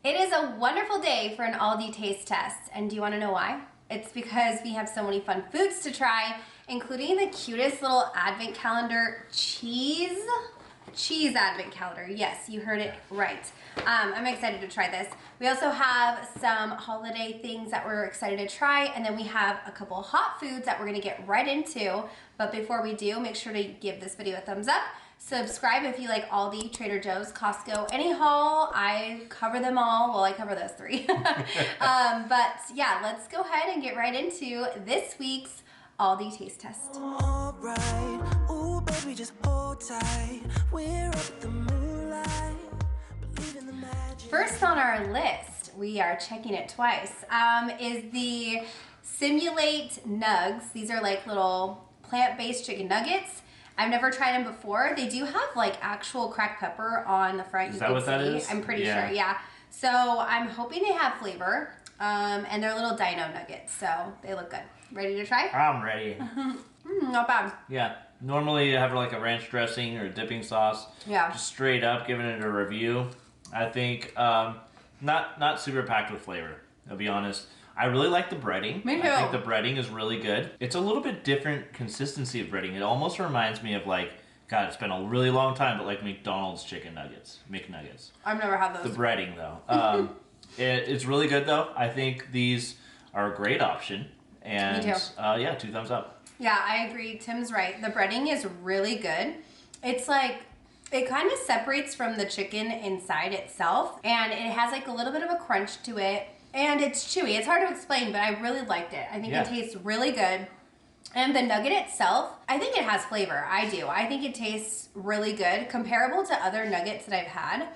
It is a wonderful day for an Aldi taste test, and do you want to know why? It's because we have so many fun foods to try, including the cutest little advent calendar cheese advent calendar. Yes, you heard it right. I'm excited to try this. We also have some holiday things that we're excited to try, and then we have a couple hot foods that we're gonna get right into. But before we do, make sure to give this video a thumbs up. Subscribe if you like Aldi, Trader Joe's, Costco, any haul. I cover them all. Well, I cover those three. But yeah, let's go ahead and get right into this week's Aldi taste test. All right. Ooh, baby, just hold tight. We're up the moonlight. Believe in the magic. First on our list, we are checking it twice, is the Simped Nugs. These are like little plant-based chicken nuggets. I've never tried them before. They do have like actual cracked pepper on the front. Is that what that is? I'm pretty sure, yeah. So I'm hoping they have flavor, and they're little dino nuggets, so they look good. Ready to try? I'm ready. Not bad. Yeah. Normally you have like a ranch dressing or a dipping sauce. Yeah. Just straight up giving it a review. I think not super packed with flavor, I'll be honest. I really like the breading. Me too. I think the breading is really good. It's a little bit different consistency of breading. It almost reminds me of like, God, it's been a really long time, but like McDonald's chicken nuggets, McNuggets. I've never had those. The breading though. It's really good though. I think these are a great option. And Me too. Yeah, 2 thumbs up. Yeah, I agree. Tim's right. The breading is really good. It's like, it kind of separates from the chicken inside itself, and it has like a little bit of a crunch to it, and it's chewy. It's hard to explain, but I really liked it. I think it tastes really good. And the nugget itself, I think it has flavor. I do. I think it tastes really good. Comparable to other nuggets that I've had,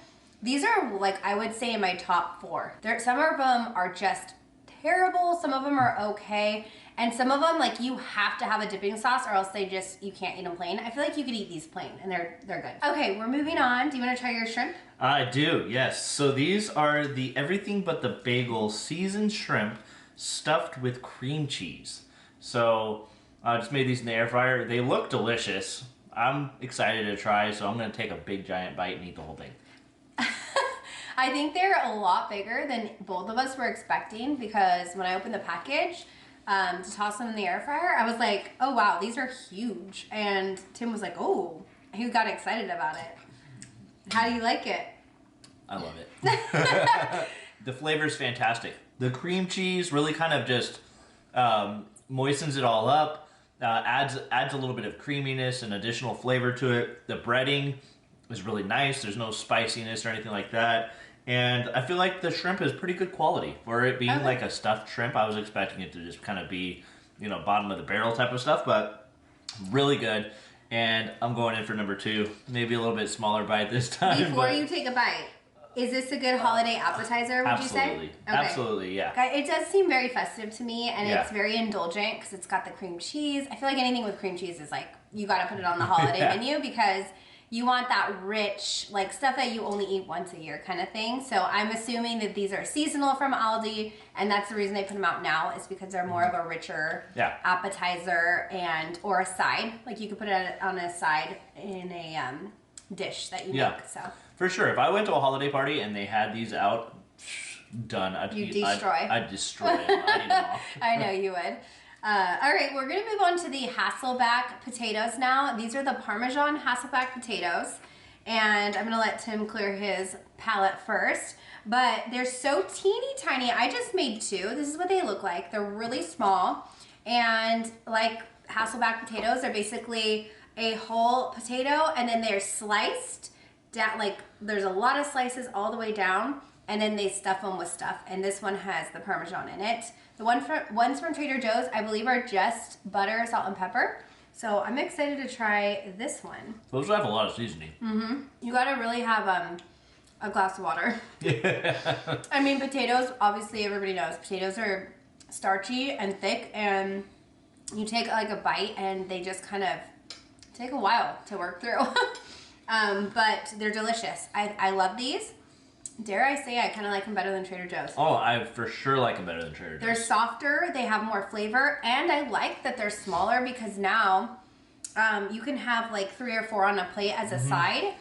these are like, I would say in my top 4. Some of them are just terrible, some of them are okay, and some of them, like, you have to have a dipping sauce or else you can't eat them plain. I feel like you could eat these plain and they're good. Okay, we're moving on. Do you want to try your shrimp? I do, yes. So these are the Everything But The Bagel seasoned shrimp stuffed with cream cheese. So I just made these in the air fryer. They look delicious. I'm excited to try, so I'm going to take a big giant bite and eat the whole thing. I think they're a lot bigger than both of us were expecting, because when I opened the package to toss them in the air fryer, I was like, oh wow, these are huge. And Tim was like, oh, he got excited about it. How do you like it? I love it. The flavor's fantastic. The cream cheese really kind of just moistens it all up, adds a little bit of creaminess and additional flavor to it. The breading is really nice. There's no spiciness or anything like that. And I feel like the shrimp is pretty good quality. For it being like a stuffed shrimp, I was expecting it to just kind of be, you know, bottom of the barrel type of stuff, but really good. And I'm going in for number 2. Maybe a little bit smaller bite this time. Before you take a bite, is this a good holiday appetizer, would you say? Absolutely. Okay. Absolutely, yeah. It does seem very festive to me, and it's very indulgent because it's got the cream cheese. I feel like anything with cream cheese is like, you got to put it on the holiday menu, because you want that rich, like, stuff that you only eat once a year kind of thing. So I'm assuming that these are seasonal from Aldi, and that's the reason they put them out now, is because they're more of a richer appetizer or a side. Like, you could put it on a side in a dish that you make. So for sure, if I went to a holiday party and they had these out, done. I'd destroy it. I'd eat them all. I know you would. All right, we're gonna move on to the Hassleback potatoes now. These are the Parmesan Hassleback potatoes, and I'm gonna let Tim clear his palate first. But they're so teeny tiny. I just made 2. This is what they look like. They're really small, and like Hassleback potatoes, they're basically a whole potato, and then they're sliced down. Like, there's a lot of slices all the way down, and then they stuff them with stuff. And this one has the Parmesan in it. The ones from Trader Joe's, I believe, are just butter, salt, and pepper. So I'm excited to try this one. Those have a lot of seasoning. Mm-hmm. You gotta really have a glass of water. Yeah. I mean, potatoes, obviously everybody knows, potatoes are starchy and thick, and you take like a bite and they just kind of take a while to work through. But they're delicious. I love these. Dare I say I kind of like them better than Trader Joe's. Oh, I for sure like them better than Trader Joe's. They're softer, they have more flavor, and I like that they're smaller, because now you can have like 3 or 4 on a plate as a side,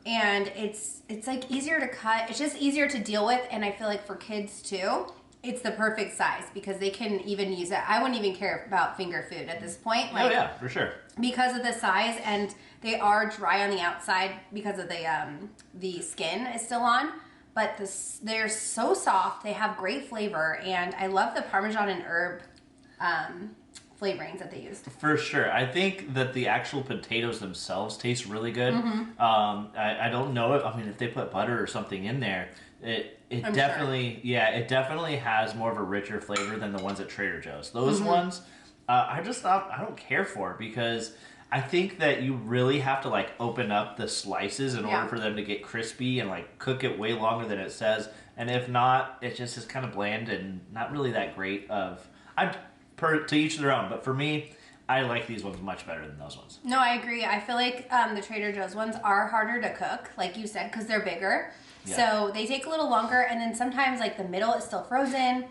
and it's like easier to cut. It's just easier to deal with, and I feel like for kids too, it's the perfect size because they can even use it. I wouldn't even care about finger food at this point. Like, oh yeah, for sure. Because of the size, and they are dry on the outside because of the skin is still on. But they're so soft. They have great flavor, and I love the Parmesan and herb flavorings that they used. For sure. I think that the actual potatoes themselves taste really good. I don't know if they put butter or something in there, it definitely it definitely has more of a richer flavor than the ones at Trader Joe's. Those ones I don't care for, because I think that you really have to like open up the slices in order for them to get crispy and like cook it way longer than it says. And if not, it just is kind of bland and not really that great. To each their own, but for me, I like these ones much better than those ones. No, I agree. I feel like the Trader Joe's ones are harder to cook, like you said, because they're bigger. Yeah. So they take a little longer, and then sometimes like the middle is still frozen.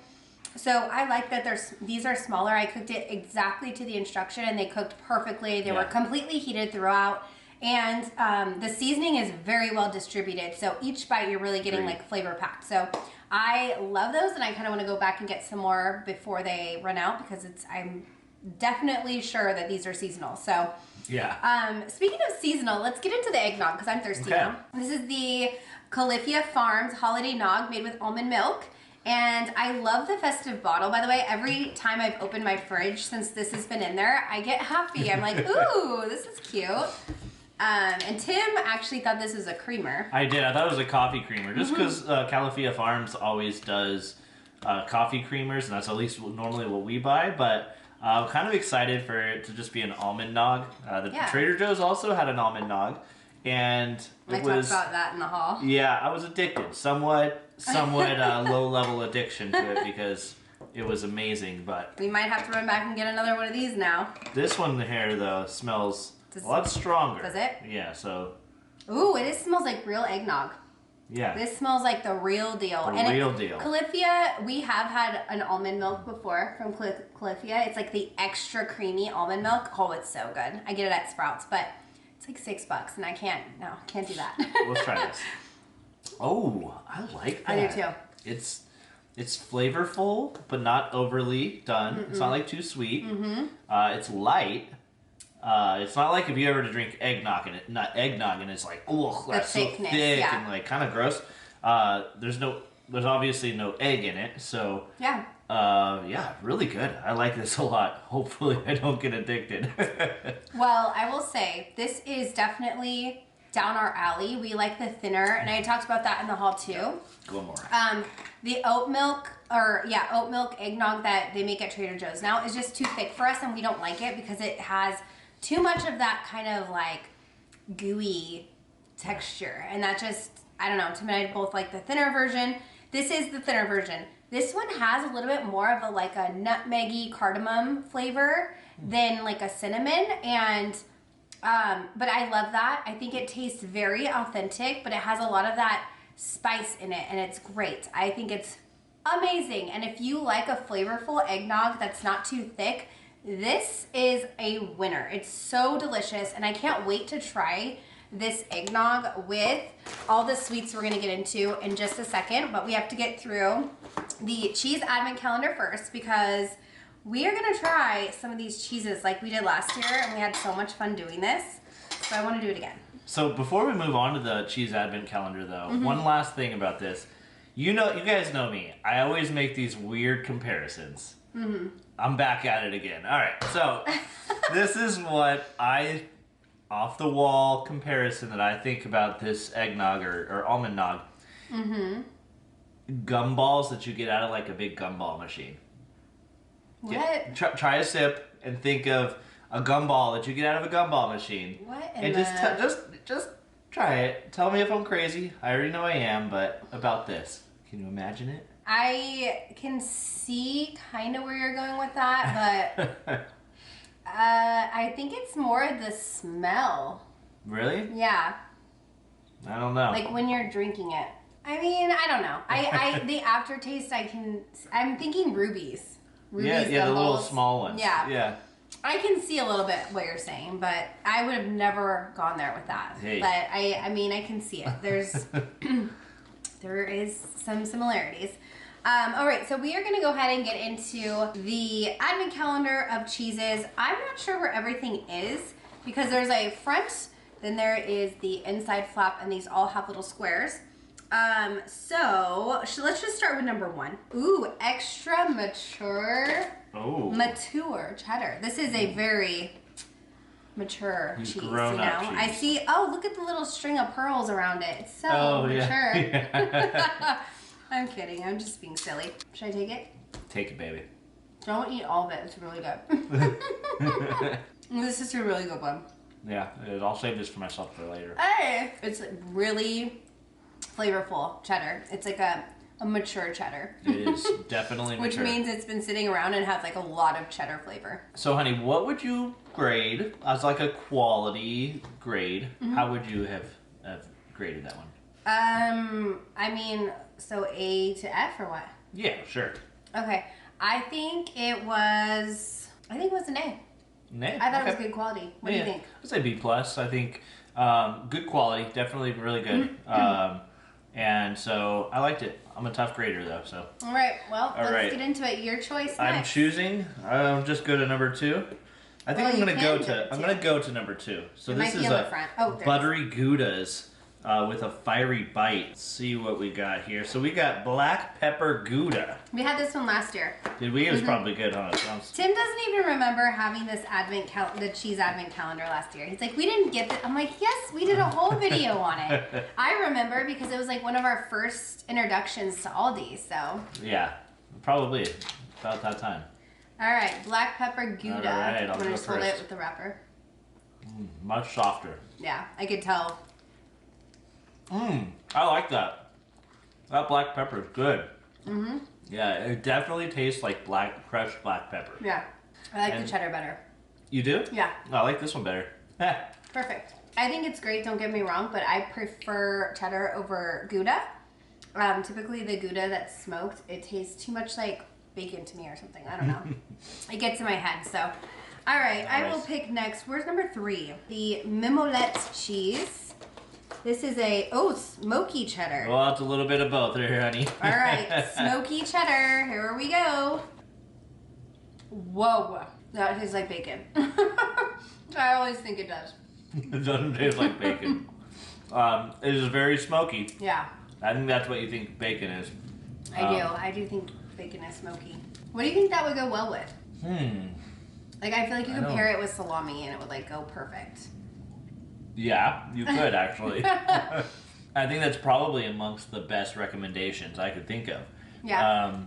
So I like that these are smaller. I cooked it exactly to the instruction, and they cooked perfectly. They were completely heated throughout, and the seasoning is very well distributed. So each bite you're really getting like flavor packed. So I love those, and I kind of want to go back and get some more before they run out, because I'm definitely sure that these are seasonal. So yeah. Speaking of seasonal, let's get into the eggnog because I'm thirsty now. This is the Califia Holiday Nog made with almond milk. And I love the festive bottle, by the way. Every time I've opened my fridge since this has been in there, I get happy. I'm like, ooh, this is cute. And Tim actually thought this was a creamer. I did. I thought it was a coffee creamer. Just because Califia Farms always does coffee creamers, and that's at least normally what we buy. But I'm kind of excited for it to just be an almond nog. Trader Joe's also had an almond nog. And I talked about that in the hall. Yeah, I was addicted. Somewhat low-level addiction to it because it was amazing. But we might have to run back and get another one of these now. This one here, though, smells a lot stronger. Does it? Yeah, so... Ooh, it smells like real eggnog. Yeah. This smells like the real deal. Real deal. Califia, we have had an almond milk before from Califia. It's like the extra creamy almond milk. Oh, it's so good. I get it at Sprouts, but it's like $6, and I can't do that. Let's try this. Oh, I like that. I do too. It's flavorful, but not overly done. It's not like too sweet. It's light. It's not like if you ever to drink eggnog and it's like, oh, that's so thick and like kind of gross. There's obviously no egg in it, so really good. I like this a lot. Hopefully I don't get addicted. Well, I will say this is definitely down our alley. We like the thinner, and I talked about that in the haul too. Go more. The oat milk eggnog that they make at Trader Joe's now is just too thick for us, and we don't like it because it has too much of that kind of like gooey texture, and that just, I don't know, Tim and I both like the thinner version. This is the thinner version. This one has a little bit more of a nutmeggy cardamom flavor than like a cinnamon, and but I love that. I think it tastes very authentic, but it has a lot of that spice in it, and it's great. I think it's amazing. And if you like a flavorful eggnog that's not too thick, this is a winner. It's so delicious, and I can't wait to try this eggnog with all the sweets we're gonna get into in just a second, but we have to get through the cheese advent calendar first because we are gonna try some of these cheeses like we did last year, and we had so much fun doing this, so I wanna do it again. So before we move on to the cheese advent calendar though, one last thing about this. You guys know me. I always make these weird comparisons. I'm back at it again. All right, so this is what off the wall comparison that I think about this eggnog or almond nog. Gumballs that you get out of like a big gumball machine. What? Try a sip and think of a gumball that you get out of a gumball machine. What? And just try it. Tell me if I'm crazy. I already know I am, but about this, can you imagine it? I can see kind of where you're going with that, but I think it's more the smell. Really? Yeah. I don't know. Like when you're drinking it. I mean, I don't know. The aftertaste, I'm thinking rubies. Yeah, the little small ones. Yeah. Yeah. I can see a little bit what you're saying, but I would have never gone there with that. Hey. But I mean, I can see it. There is some similarities. All right, so we are going to go ahead and get into the advent calendar of cheeses. I'm not sure where everything is because there's a front, then there is the inside flap, and these all have little squares. So let's just start with number 1. Ooh, extra mature. Oh. Mature cheddar. This is a very mature cheese, you know. Cheese. I see. Oh, look at the little string of pearls around it. It's so mature. Yeah. I'm kidding. I'm just being silly. Should I take it? Take it, baby. Don't eat all of it. It's really good. This is a really good one. Yeah, I'll save this for myself for later. Hey! It's really flavorful cheddar. It's like a mature cheddar. It is definitely mature. Which means it's been sitting around and has like a lot of cheddar flavor. So, honey, what would you grade as like a quality grade? Mm-hmm. How would you have graded that one? I mean, so A to F or what? Yeah, sure. Okay. I think it was an A. Nay? I thought it was good quality. What do you think? I'd say B plus. I think good quality, definitely really good. And so I liked it. I'm a tough grader though, so. All right. Well, let's right. get into it. Your choice next. I'm choosing. I'll just go to number 2. I think Well, I'm gonna go to number 2. So It this might is be on the a front. Oh, there it is. buttery Goudas with a fiery bite. Let's see what we got here. So we got black pepper Gouda. We had this one last year. Did we? It was probably good, huh? Sounds... Tim doesn't even remember having this the cheese advent calendar last year. He's like, we didn't get it. I'm like, yes, we did a whole video on it. I remember because it was like one of our first introductions to Aldi. So. Yeah, probably about that time. All right, black pepper Gouda. All right, I'll I'm gonna go just hold first. it with the wrapper. Much softer. Yeah, I could tell. I like that. That black pepper is good. Mm-hmm. Yeah, it definitely tastes like crushed black pepper. Yeah, I like the cheddar better. You do? Yeah. I like this one better. Perfect. I think it's great, don't get me wrong, but I prefer cheddar over Gouda. Typically the Gouda that's smoked, it tastes too much like bacon to me or something. I don't know. It gets in my head, so. All right, Nice. I will pick next. Where's number 3? The Mimolette cheese. This is smoky cheddar. Well, it's a little bit of both there, honey. All right, smoky cheddar. Here we go. Whoa, that tastes like bacon. I always think it does. It doesn't taste like bacon. It is very smoky. Yeah, I think that's what you think bacon is. I do think bacon is smoky. What do you think that would go well with? Like, I feel like you could pair it with salami and it would like go perfect. Yeah, you could actually. I think that's probably amongst the best recommendations I could think of. Yeah.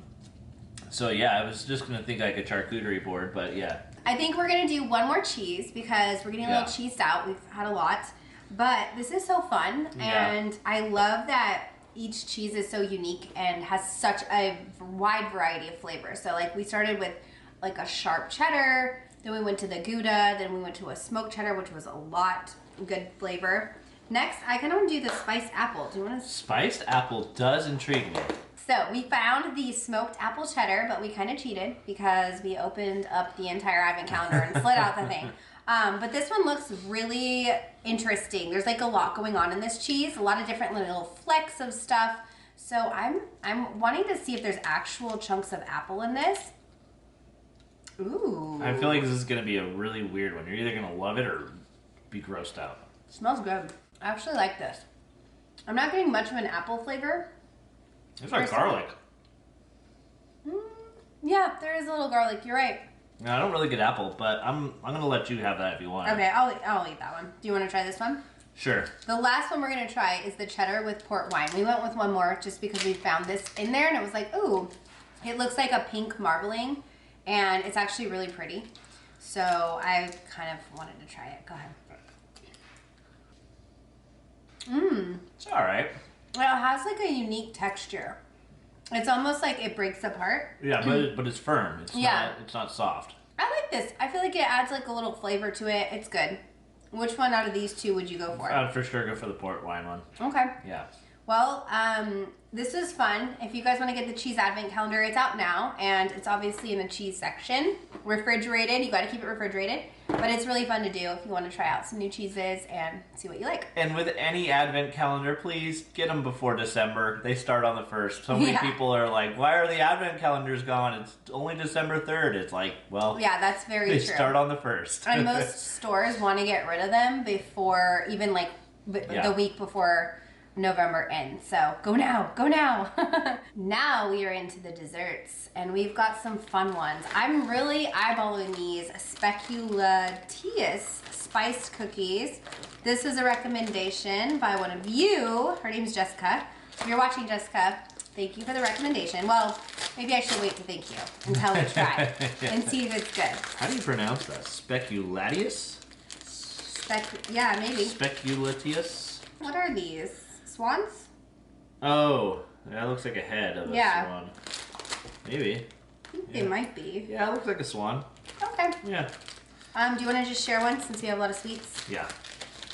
So yeah, I was just gonna think like a charcuterie board, but yeah. I think we're gonna do one more cheese because we're getting a little cheesed out. We've had a lot, but this is so fun, and I love that each cheese is so unique and has such a wide variety of flavors. So like we started with like a sharp cheddar, then we went to the Gouda, then we went to a smoked cheddar, which was a lot good flavor. Next, I kind of want to do the spiced apple. Do you want to? Spiced apple does intrigue me. So we found the smoked apple cheddar, but we kind of cheated because we opened up the entire advent calendar and slid out the thing. But this one looks really interesting. There's like a lot going on in this cheese, a lot of different little flecks of stuff. So I'm wanting to see if there's actual chunks of apple in this. Ooh. I feel like this is gonna be a really weird one. You're either gonna love it or be grossed out. Smells good. I actually like this. I'm not getting much of an apple flavor. It's like garlic. Yeah, there is a little garlic. You're right. No, I don't really get apple, but I'm gonna let you have that if you want. Okay, I'll eat that one. Do you want to try this one? Sure. The last one we're going to try is the cheddar with port wine. We went with one more just because we found this in there and it was like, ooh, it looks like a pink marbling and it's actually really pretty. So I kind of wanted to try it. Go ahead. It's all right. It has like a unique texture. It's almost like it breaks apart. Yeah, but it's firm. It's not soft. I like this. I feel like it adds like a little flavor to it. It's good. Which one out of these two would you go for? I'd for sure go for the port wine one. Okay. Yeah. Well, this was fun. If you guys want to get the cheese advent calendar, it's out now, and it's obviously in the cheese section. Refrigerated, you got to keep it refrigerated, but it's really fun to do if you want to try out some new cheeses and see what you like. And with any advent calendar, please get them before December. They start on the 1st. So many people are like, why are the advent calendars gone? It's only December 3rd. It's like, well, yeah, that's very they true. start on the 1st. And most stores want to get rid of them before, even like the week before November ends. So go now, go now. Now we are into the desserts, and we've got some fun ones. I'm really eyeballing these Speculaas spiced cookies. This was a recommendation by one of you. Her name's Jessica. If you're watching, Jessica, thank you for the recommendation. Well, maybe I should wait to thank you until we try and see if it's good. How do you pronounce that? Speculaas? Yeah, maybe. Speculatius? What are these? Swans? Oh, that looks like a head of a swan. Maybe. I think they might be. Yeah, it looks like a swan. Okay. Yeah. Do you want to just share one since we have a lot of sweets? Yeah.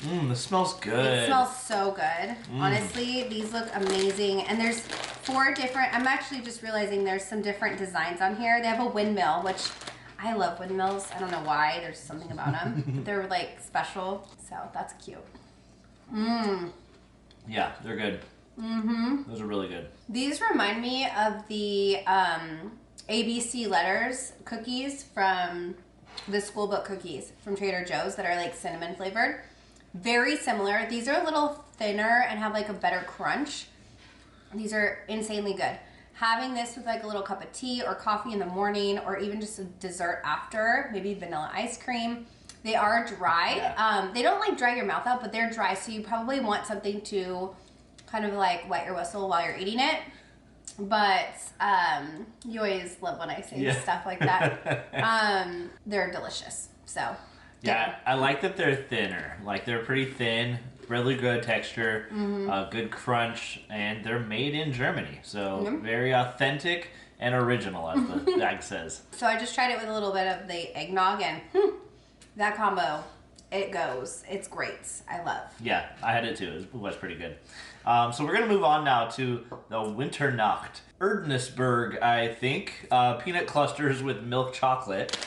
This smells good. It smells so good. Honestly, these look amazing. And there's 4 different, I'm actually just realizing there's some different designs on here. They have a windmill, which I love windmills. I don't know why. There's something about them. They're like special. So that's cute. Yeah, they're good. Those are really good. These remind me of the ABC letters cookies from the school book cookies from Trader Joe's that are like cinnamon flavored. Very similar. These are a little thinner and have like a better crunch. These are insanely good. Having this with like a little cup of tea or coffee in the morning, or even just a dessert after, maybe vanilla ice cream. They are dry. Yeah. They don't like dry your mouth out, but they're dry, so you probably want something to kind of like wet your whistle while you're eating it. But you always love when I say stuff like that. They're delicious. So yeah, I like that they're thinner. Like, they're pretty thin, really good texture, good crunch, and they're made in Germany. So very authentic and original, as the bag says. So I just tried it with a little bit of the eggnog, and that combo, it goes. It's great. I love. Yeah, I had it too. It was pretty good. So we're going to move on now to the Winternacht. Erdnussberg, I think. Peanut clusters with milk chocolate.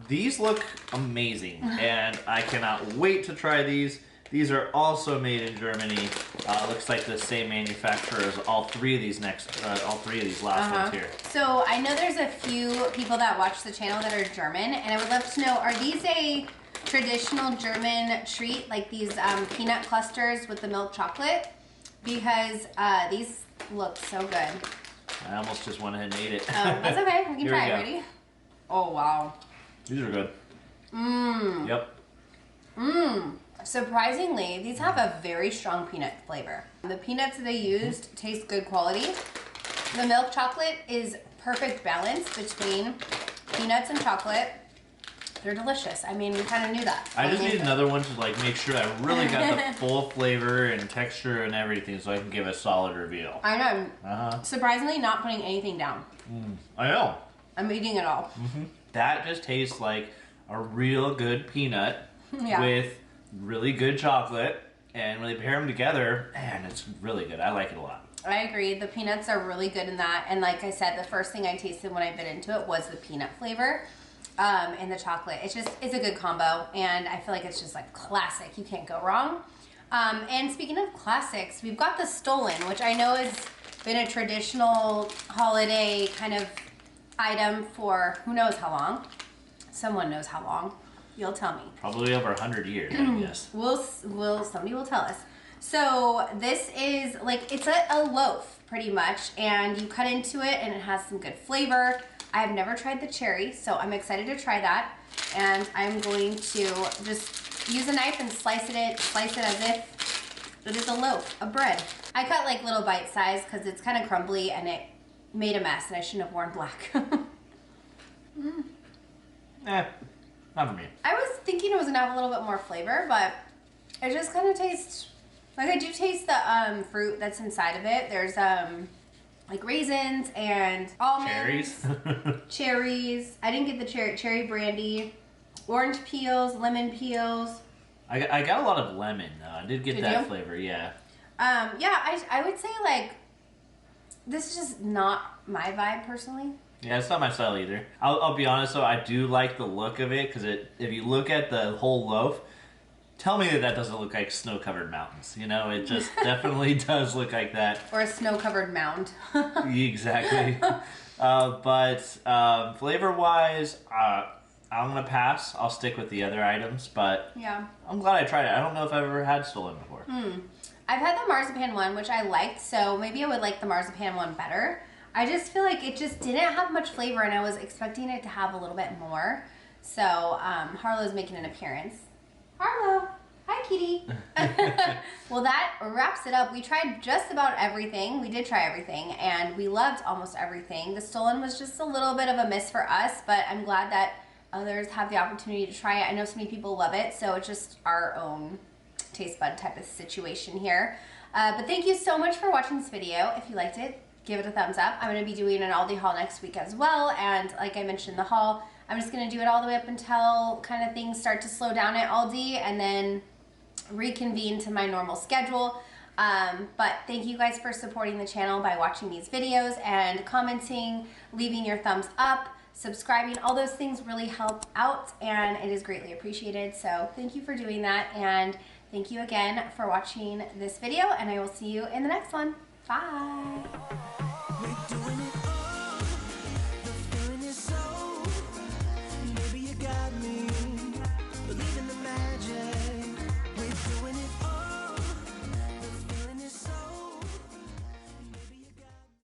These look amazing, and I cannot wait to try these. These are also made in Germany. Looks like the same manufacturer as all 3 of these last ones here. So I know there's a few people that watch the channel that are German, and I would love to know, are these a traditional German treat, like these peanut clusters with the milk chocolate? Because these look so good. I almost just went ahead and ate it. That's okay. We can Here try we it. go. Ready? Oh, wow. These are good. Yep. Surprisingly, these have a very strong peanut flavor. The peanuts that they used taste good quality. The milk chocolate is perfect balance between peanuts and chocolate. They're delicious. I mean, we kind of knew that. I just need another one to like make sure I really got the full flavor and texture and everything, so I can give a solid review. I know. Surprisingly, not putting anything down. I know. I'm eating it all. That just tastes like a real good peanut with really good chocolate, and when they pair them together, man, it's really good. I like it a lot. I agree. The peanuts are really good in that, and like I said, the first thing I tasted when I bit into it was the peanut flavor. And the chocolate. It's a good combo, and I feel like it's just like classic. You can't go wrong. And speaking of classics, we've got the Stollen, which I know has been a traditional holiday kind of item for who knows how long. Someone knows how long. You'll tell me. Probably over 100 years, I guess. Somebody will tell us. So this is like, it's a loaf pretty much, and you cut into it and it has some good flavor. I've never tried the cherry, so I'm excited to try that. And I'm going to just use a knife and slice it as if it is a loaf of bread. I cut like little bite size because it's kind of crumbly and it made a mess, and I shouldn't have worn black. Not for me. I was thinking it was gonna have a little bit more flavor, but it just kind of tastes like, I do taste the fruit that's inside of it. There's like raisins and almonds, cherries. I didn't get the cherry brandy, orange peels, lemon peels. I got a lot of lemon. I did get that you? flavor, yeah. Yeah, I would say like this is just not my vibe personally. Yeah, it's not my style either. I'll be honest though, I do like the look of it because if you look at the whole loaf, tell me that doesn't look like snow-covered mountains. You know, it just definitely does look like that. Or a snow-covered mound. Exactly. But flavor-wise, I'm gonna pass. I'll stick with the other items, but yeah, I'm glad I tried it. I don't know if I've ever had Stollen before. I've had the marzipan one, which I liked, so maybe I would like the marzipan one better. I just feel like it just didn't have much flavor, and I was expecting it to have a little bit more. So Harlow's making an appearance. Harlow, hi kitty. Well, that wraps it up. We tried just about everything. We did try everything, and we loved almost everything. The Stollen was just a little bit of a miss for us, but I'm glad that others have the opportunity to try it. I know so many people love it, so it's just our own taste bud type of situation here. But thank you so much for watching this video. If you liked it, give it a thumbs up. I'm going to be doing an Aldi haul next week as well, and like I mentioned in the haul, I'm just going to do it all the way up until kind of things start to slow down at Aldi and then reconvene to my normal schedule. But thank you guys for supporting the channel by watching these videos and commenting, leaving your thumbs up, subscribing. All those things really help out, and it is greatly appreciated. So thank you for doing that, and thank you again for watching this video, and I will see you in the next one. Bye.